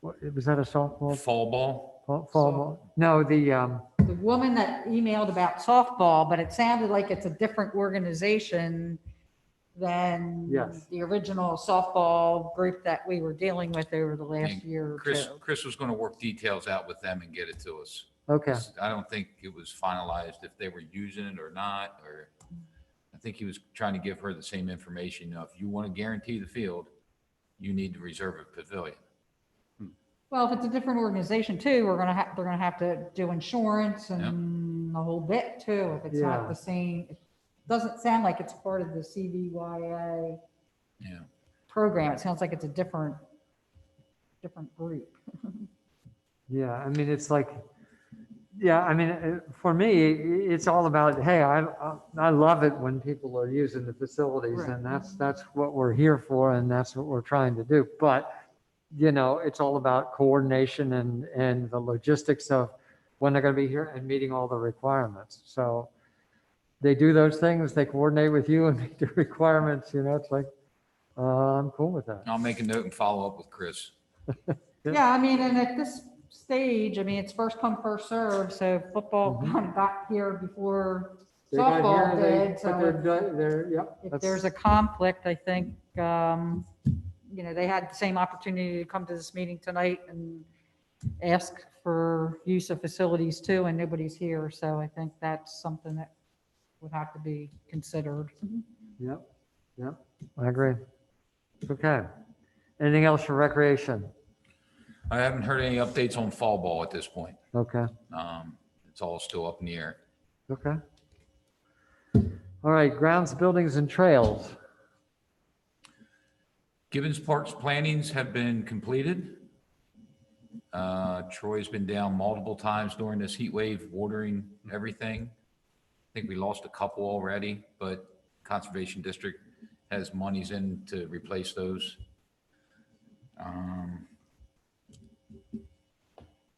Was that a softball? Fall ball? Fall ball? No, The woman that emailed about softball, but it sounded like it's a different organization than Yes. the original softball group that we were dealing with over the last year or Chris, two. Chris was going to work details out with them and get it to us. okay, I don't think it was finalized if they were using it or not, or I think he was trying to give her the same information. You know, if you want to guarantee the field, you need to reserve a pavilion. Well, if it's a different organization too, they're gonna have to do insurance and the whole bit too, if it's Yeah. not the same. It doesn't sound like it's part of the CVYA Yeah. program. It sounds like it's a different group. yeah, I mean, it's like, yeah, I mean, for me, it's all about, hey, I love it when people are using the facilities, Right. and that's what we're here for, and that's what we're trying to do. But, you know, it's all about coordination and the logistics of when they're going to be here and meeting all the requirements. So they do those things, they coordinate with you and meet the requirements, you know, it's like, I'm cool with that. I'll make a note and follow up with Chris. Yeah, I mean, and at this stage, I mean, it's first come, first serve, so football kind of got here before They got softball here, they did, put so yep. if there's a conflict, I think, you know, they had the same opportunity to come to this meeting tonight and ask for use of facilities too, and nobody's here, so I think that's something that would have to be considered. Yep, I agree. Okay. Anything else for recreation? I haven't heard any updates on fall ball at this point. Okay, It's all still up in the air. okay. All right, grounds, buildings, and trails. Gibbons Park's plantings have been completed. Troy's been down multiple times during this heat wave, watering everything. I think we lost a couple already, but Conservation District has monies in to replace those.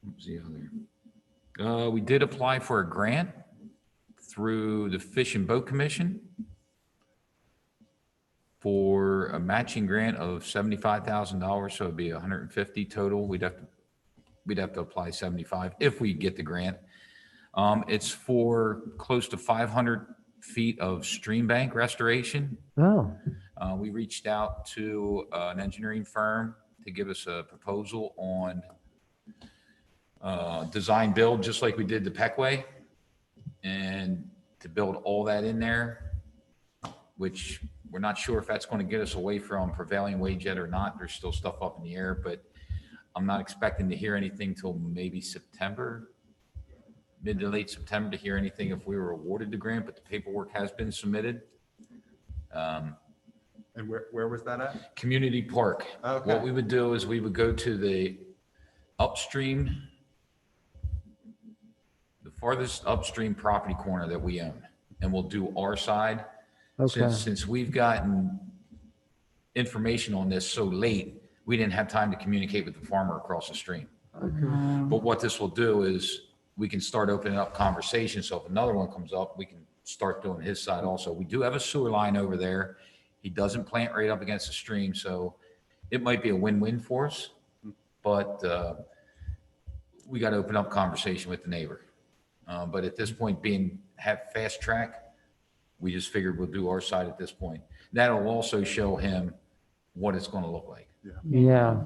What was the other? We did apply for a grant through the Fish and Boat Commission for a matching grant of $75,000, so it'd be 150 total. We'd have to apply 75 if we get the grant. It's for close to 500 feet of stream bank restoration. Oh, We reached out to an engineering firm to give us a proposal on design build, just like we did the Peckway, and to build all that in there, which we're not sure if that's going to get us away from prevailing wage yet or not. There's still stuff up in the air, but I'm not expecting to hear anything till maybe September, mid to late September, to hear anything if we were awarded the grant, but the paperwork has been submitted. And where was that at? Community Park. Okay. What we would do is we would go to the farthest upstream property corner that we own. and we'll do our side. Okay, Since we've gotten information on this so late, we didn't have time to communicate with the farmer across the stream. But what this will do is we can start opening up conversations. So if another one comes up, we can start doing his side also. We do have a sewer line over there. He doesn't plant right up against the stream, so it might be a win-win for us. But we got to open up conversation with the neighbor. But at this point, have fast track, we just figured we'll do our side at this point. That'll also show him what it's going to look like yeah.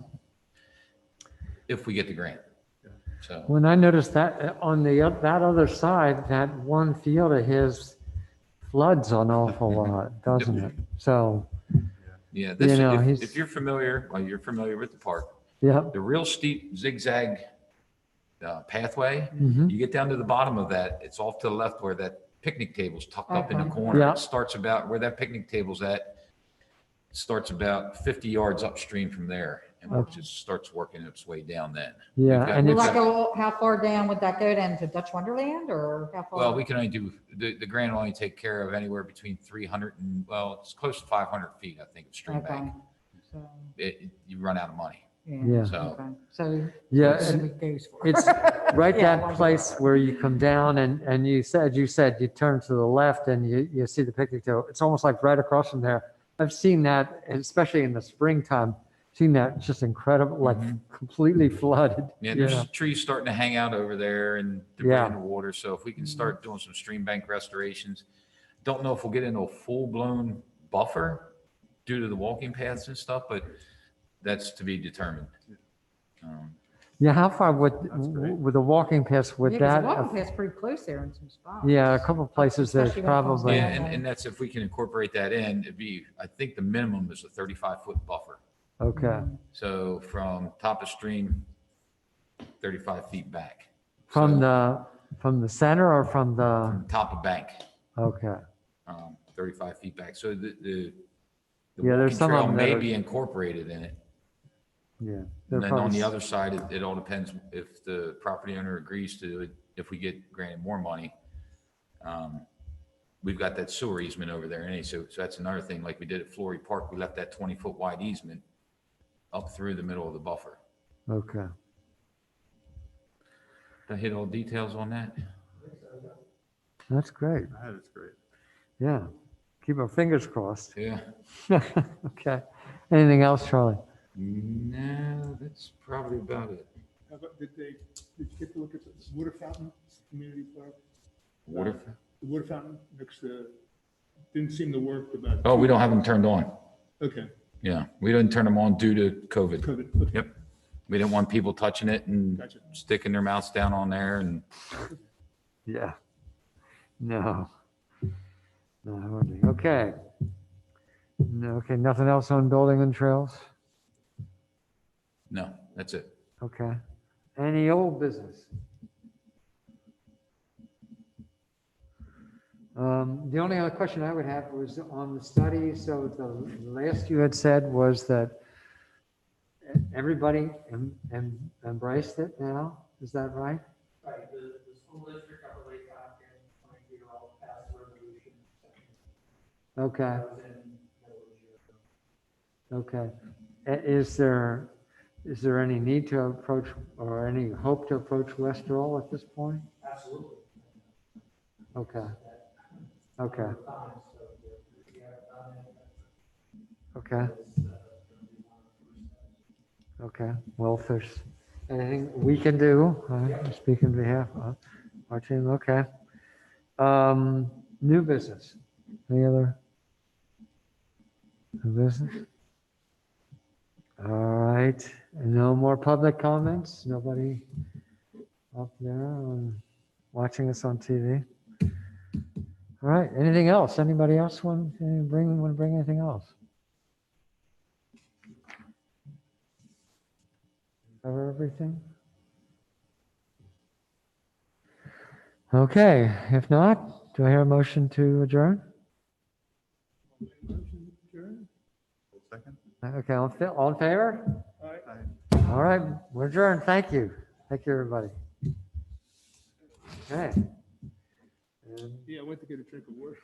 if we get the grant. So, When I noticed that on that other side, that one field of his floods an awful lot, doesn't it? So, yeah, this, You know, if he's- you're familiar with the park, yeah, the real steep zigzag pathway, mhm, you get down to the bottom of that, it's off to the left where that picnic table's tucked up in the Okay. corner. Yeah. It starts about where that picnic table's at, starts about 50 yards upstream from there, and it just starts working its way down then. yeah. We've got- And Will we've it's, that got- go, how far down would that go down to Dutch Wonderland or how far? Well, we can only do, the grant will only take care of anywhere between 300 and, well, it's close to 500 feet, I think, of stream Okay. bank. So, You run out of money, Yeah. so. okay. So. yeah, that's and what it goes for. it's right Yeah, that place where you come down and you said you turn to the left and you see the picnic table. It's almost like right across from there. I've seen that, especially in the springtime, seen that just incredible, like completely flooded. Yeah, you know. there's trees starting to hang out over there and debris Yeah. in the water. So if we can start doing some stream bank restorations, don't know if we'll get into a full-blown buffer due to the walking paths and stuff, but that's to be determined. Yeah, how far would, That's great. with the walking paths, would Yeah, 'cause that? the walking path's pretty close there in some spots. Yeah, a couple places there's Especially when it comes probably, Yeah, down. and that's if we can incorporate that in, it'd be, I think the minimum is a 35-foot buffer. okay. So from top of stream, 35 feet back. From So from the center or from the, from top of bank, okay, 35 feet back. So the Yeah, there's walking some of trail them that may are- be incorporated in it. yeah. And They're then on probably the other side, it all depends if the property owner agrees to it, if we get granted more money. We've got that sewer easement over there, and so that's another thing, like we did at Flory Park, we left that 20-foot wide easement up through the middle of the buffer. Okay. Did I hit all details on that? That's great. That is great. Yeah. Keep our fingers crossed. Yeah. Okay. Anything else, Charlie? No, that's probably about it. How about, did you get to look at the water fountain, community park? Water? The water fountain next to, didn't seem to work about. Oh, we don't have them turned on. Okay, Yeah, we didn't turn them on due to COVID. COVID, okay, Yep. We didn't want people touching it and gotcha. sticking their mouths down on there and Yeah. No. No, hardly. Okay. No, okay, nothing else on building and trails? no, that's it. Okay. Any old business? The only other question I would have was on the study. So the last you had said was that everybody embraced it now. Is that right? Right, the school district upper Lake Hopkins, trying to figure out past the resolution. Okay, That was in middle of the year. okay. Is there any need to approach or any hope to approach Westerl at this point? Absolutely. Okay, okay, okay. Okay, well, if there's anything we can do, I speak on behalf of our team, okay. New business, any other? New business? All right, no more public comments, nobody up there watching us on TV? All right, anything else? Anybody else want to bring anything else? Cover everything? Okay, if not, do I hear a motion to adjourn? Second? Okay, all in favor? All right. All right, we're adjourned. Thank you. Thank you, everybody. Okay. And Yeah, I went to get a drink of water.